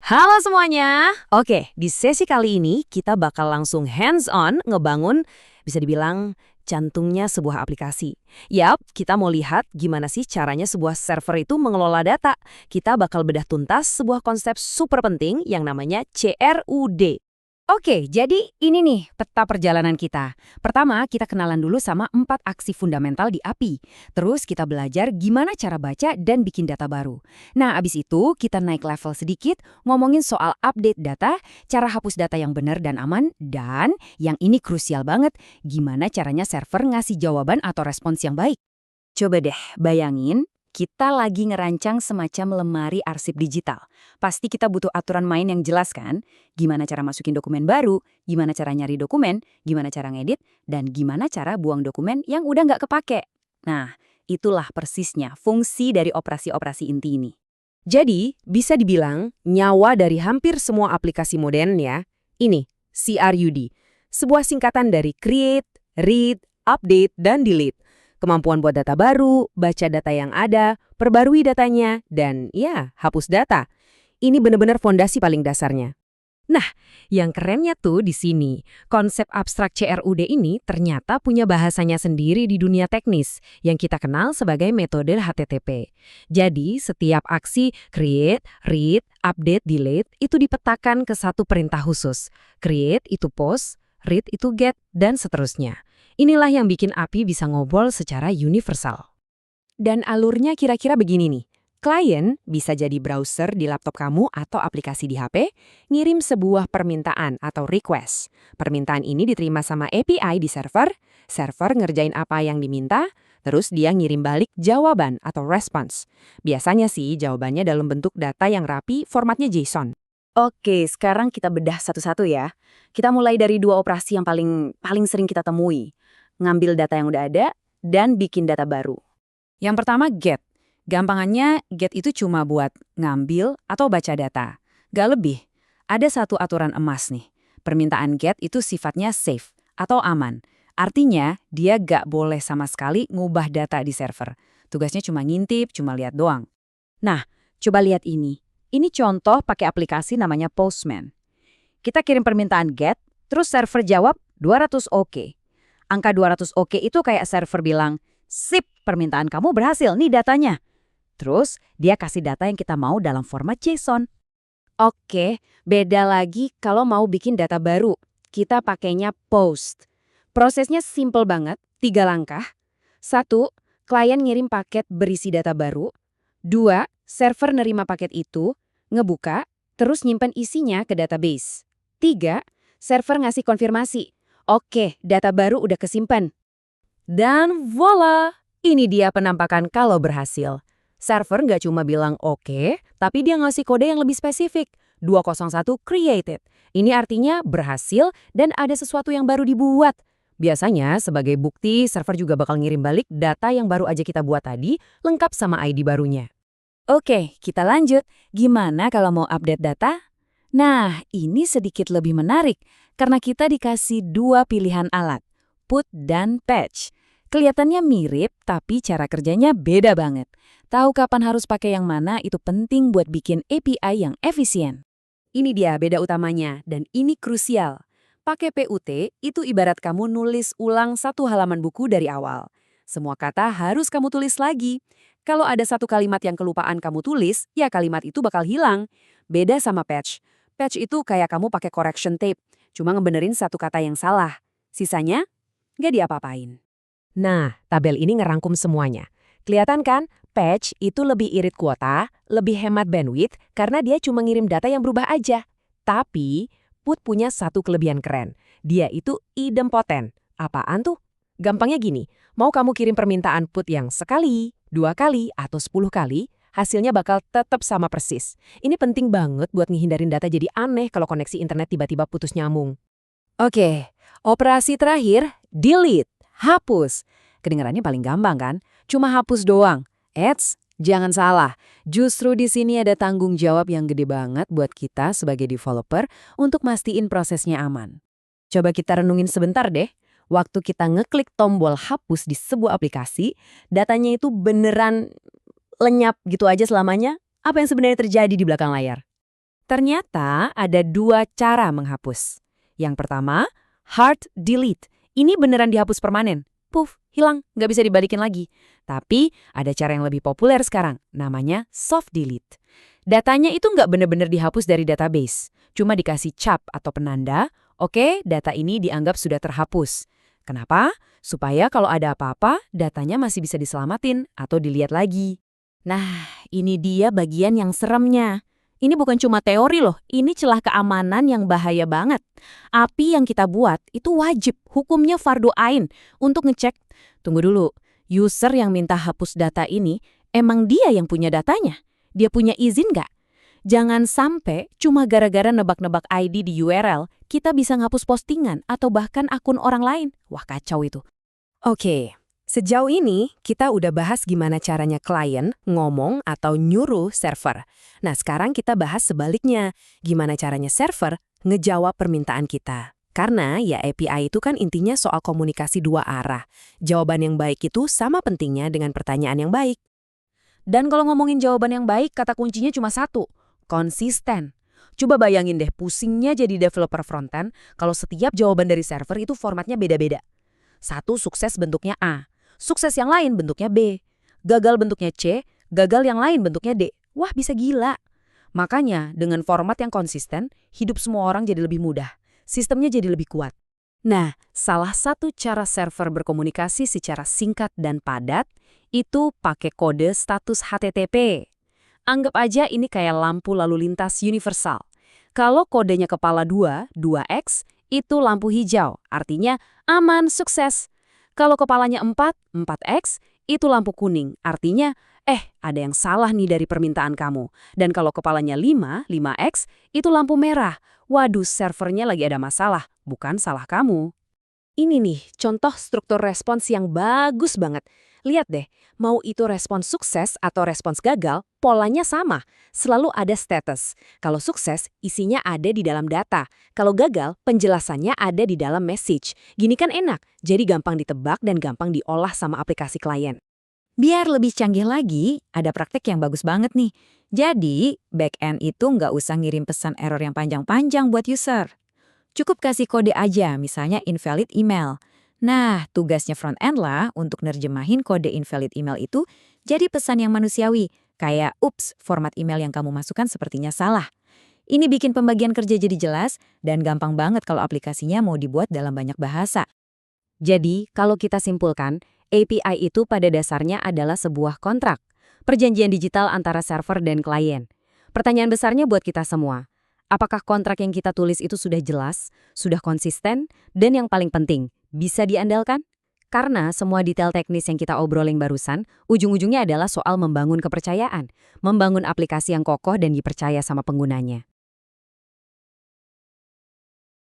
Halo semuanya. Oke, di sesi kali ini kita bakal langsung hands-on ngebangun, bisa dibilang jantungnya sebuah aplikasi. Yap, kita mau lihat gimana sih caranya sebuah server itu mengelola data. Kita bakal bedah tuntas sebuah konsep super penting yang namanya CRUD. Oke, jadi ini nih peta perjalanan kita. Pertama, kita kenalan dulu sama 4 aksi fundamental di API. Terus kita belajar gimana cara baca dan bikin data baru. Nah, abis itu kita naik level sedikit, ngomongin soal update data, cara hapus data yang benar dan aman, dan yang ini krusial banget, gimana caranya server ngasih jawaban atau respons yang baik. Coba deh bayangin, kita lagi ngerancang semacam lemari arsip digital. Pasti kita butuh aturan main yang jelas kan? Gimana cara masukin dokumen baru, gimana cara nyari dokumen, gimana cara ngedit, dan gimana cara buang dokumen yang udah nggak kepake. Nah, itulah persisnya fungsi dari operasi-operasi inti ini. Jadi, bisa dibilang nyawa dari hampir semua aplikasi modern ya. Ini, CRUD. Sebuah singkatan dari create, read, update, dan delete. Kemampuan buat data baru, baca data yang ada, perbarui datanya, dan ya, hapus data. Ini benar-benar fondasi paling dasarnya. Nah, yang kerennya tuh di sini, konsep abstrak CRUD ini ternyata punya bahasanya sendiri di dunia teknis, yang kita kenal sebagai metode HTTP. Jadi, setiap aksi create, read, update, delete itu dipetakan ke satu perintah khusus. Create itu post, read itu get, dan seterusnya. Inilah yang bikin API bisa ngobrol secara universal. Dan alurnya kira-kira begini nih. Klien bisa jadi browser di laptop kamu atau aplikasi di HP, ngirim sebuah permintaan atau request. Permintaan ini diterima sama API di server, server ngerjain apa yang diminta, terus dia ngirim balik jawaban atau response. Biasanya sih jawabannya dalam bentuk data yang rapi, formatnya JSON. Oke, sekarang kita bedah satu-satu ya. Kita mulai dari 2 operasi yang paling sering kita temui. Ngambil data yang udah ada, dan bikin data baru. Yang pertama, get. Gampangannya, get itu cuma buat ngambil atau baca data. Gak lebih. Ada satu aturan emas nih. Permintaan get itu sifatnya safe atau aman. Artinya, dia gak boleh sama sekali ngubah data di server. Tugasnya cuma ngintip, cuma lihat doang. Nah, coba lihat ini. Ini contoh pakai aplikasi namanya Postman. Kita kirim permintaan get, terus server jawab 200 oke. Angka 200 oke itu kayak server bilang, sip, permintaan kamu berhasil, nih datanya. Terus, dia kasih data yang kita mau dalam format JSON. Oke, beda lagi kalau mau bikin data baru. Kita pakainya post. Prosesnya simple banget, 3 langkah. 1, klien ngirim paket berisi data baru. 2, server nerima paket itu, ngebuka, terus nyimpen isinya ke database. 3, server ngasih konfirmasi. Oke, data baru udah kesimpan. Dan voila, ini dia penampakan kalau berhasil. Server nggak cuma bilang oke, tapi dia ngasih kode yang lebih spesifik. 201 created. Ini artinya berhasil dan ada sesuatu yang baru dibuat. Biasanya sebagai bukti, server juga bakal ngirim balik data yang baru aja kita buat tadi, lengkap sama ID barunya. Oke, kita lanjut. Gimana kalau mau update data? Nah, ini sedikit lebih menarik karena kita dikasih 2 pilihan alat, put dan patch. Kelihatannya mirip, tapi cara kerjanya beda banget. Tahu kapan harus pakai yang mana itu penting buat bikin API yang efisien. Ini dia beda utamanya, dan ini krusial. Pakai PUT itu ibarat kamu nulis ulang satu halaman buku dari awal. Semua kata harus kamu tulis lagi. Kalau ada satu kalimat yang kelupaan kamu tulis, ya kalimat itu bakal hilang. Beda sama patch. Patch itu kayak kamu pakai correction tape, cuma ngebenerin satu kata yang salah. Sisanya, nggak diapa-apain. Nah, tabel ini ngerangkum semuanya. Kelihatan kan, patch itu lebih irit kuota, lebih hemat bandwidth karena dia cuma ngirim data yang berubah aja. Tapi, put punya satu kelebihan keren. Dia itu idempotent. Apaan tuh? Gampangnya gini, mau kamu kirim permintaan put yang sekali, 2 kali, atau 10 kali, hasilnya bakal tetap sama persis. Ini penting banget buat ngehindarin data jadi aneh kalau koneksi internet tiba-tiba putus nyambung. Oke, operasi terakhir, delete. Hapus. Kedengarannya paling gampang kan? Cuma hapus doang. Jangan salah. Justru di sini ada tanggung jawab yang gede banget buat kita sebagai developer untuk mastiin prosesnya aman. Coba kita renungin sebentar deh. Waktu kita ngeklik tombol hapus di sebuah aplikasi, datanya itu beneran lenyap gitu aja selamanya? Apa yang sebenarnya terjadi di belakang layar? Ternyata ada 2 cara menghapus. Yang pertama, hard delete. Ini beneran dihapus permanen. Puff, hilang, nggak bisa dibalikin lagi. Tapi ada cara yang lebih populer sekarang, namanya soft delete. Datanya itu nggak bener-bener dihapus dari database. Cuma dikasih cap atau penanda, oke, data ini dianggap sudah terhapus. Kenapa? Supaya kalau ada apa-apa, datanya masih bisa diselamatin atau dilihat lagi. Nah, ini dia bagian yang seremnya. Ini bukan cuma teori loh, ini celah keamanan yang bahaya banget. API yang kita buat itu wajib, hukumnya fardu ain, untuk ngecek. Tunggu dulu, user yang minta hapus data ini, emang dia yang punya datanya? Dia punya izin nggak? Jangan sampai cuma gara-gara nebak-nebak ID di URL, kita bisa ngapus postingan atau bahkan akun orang lain. Wah, kacau itu. Oke, sejauh ini kita udah bahas gimana caranya klien ngomong atau nyuruh server. Nah, sekarang kita bahas sebaliknya, gimana caranya server ngejawab permintaan kita. Karena ya API itu kan intinya soal komunikasi 2 arah. Jawaban yang baik itu sama pentingnya dengan pertanyaan yang baik. Dan kalau ngomongin jawaban yang baik, kata kuncinya cuma satu, konsisten. Coba bayangin deh, pusingnya jadi developer frontend kalau setiap jawaban dari server itu formatnya beda-beda. Satu sukses bentuknya A, sukses yang lain bentuknya B, gagal bentuknya C, gagal yang lain bentuknya D. Wah, bisa gila. Makanya dengan format yang konsisten, hidup semua orang jadi lebih mudah. Sistemnya jadi lebih kuat. Nah, salah satu cara server berkomunikasi secara singkat dan padat itu pakai kode status HTTP. Anggap aja ini kayak lampu lalu lintas universal. Kalau kodenya kepala 2, 2x, itu lampu hijau, artinya aman, sukses. Kalau kepalanya 4, 4x, itu lampu kuning, artinya ada yang salah nih dari permintaan kamu. Dan kalau kepalanya 5, 5x, itu lampu merah. Waduh, servernya lagi ada masalah, bukan salah kamu. Ini nih, contoh struktur respons yang bagus banget. Lihat deh, mau itu respons sukses atau respons gagal, polanya sama. Selalu ada status. Kalau sukses, isinya ada di dalam data. Kalau gagal, penjelasannya ada di dalam message. Gini kan enak, jadi gampang ditebak dan gampang diolah sama aplikasi klien. Biar lebih canggih lagi, ada praktek yang bagus banget nih. Jadi, backend itu nggak usah ngirim pesan error yang panjang-panjang buat user. Cukup kasih kode aja, misalnya invalid email. Nah, tugasnya front-end lah untuk nerjemahin kode invalid email itu jadi pesan yang manusiawi. Kayak, ups, format email yang kamu masukkan sepertinya salah. Ini bikin pembagian kerja jadi jelas dan gampang banget kalau aplikasinya mau dibuat dalam banyak bahasa. Jadi, kalau kita simpulkan, API itu pada dasarnya adalah sebuah kontrak, perjanjian digital antara server dan klien. Pertanyaan besarnya buat kita semua, apakah kontrak yang kita tulis itu sudah jelas, sudah konsisten, dan yang paling penting, bisa diandalkan? Karena semua detail teknis yang kita obrolin barusan, ujung-ujungnya adalah soal membangun kepercayaan, membangun aplikasi yang kokoh dan dipercaya sama penggunanya.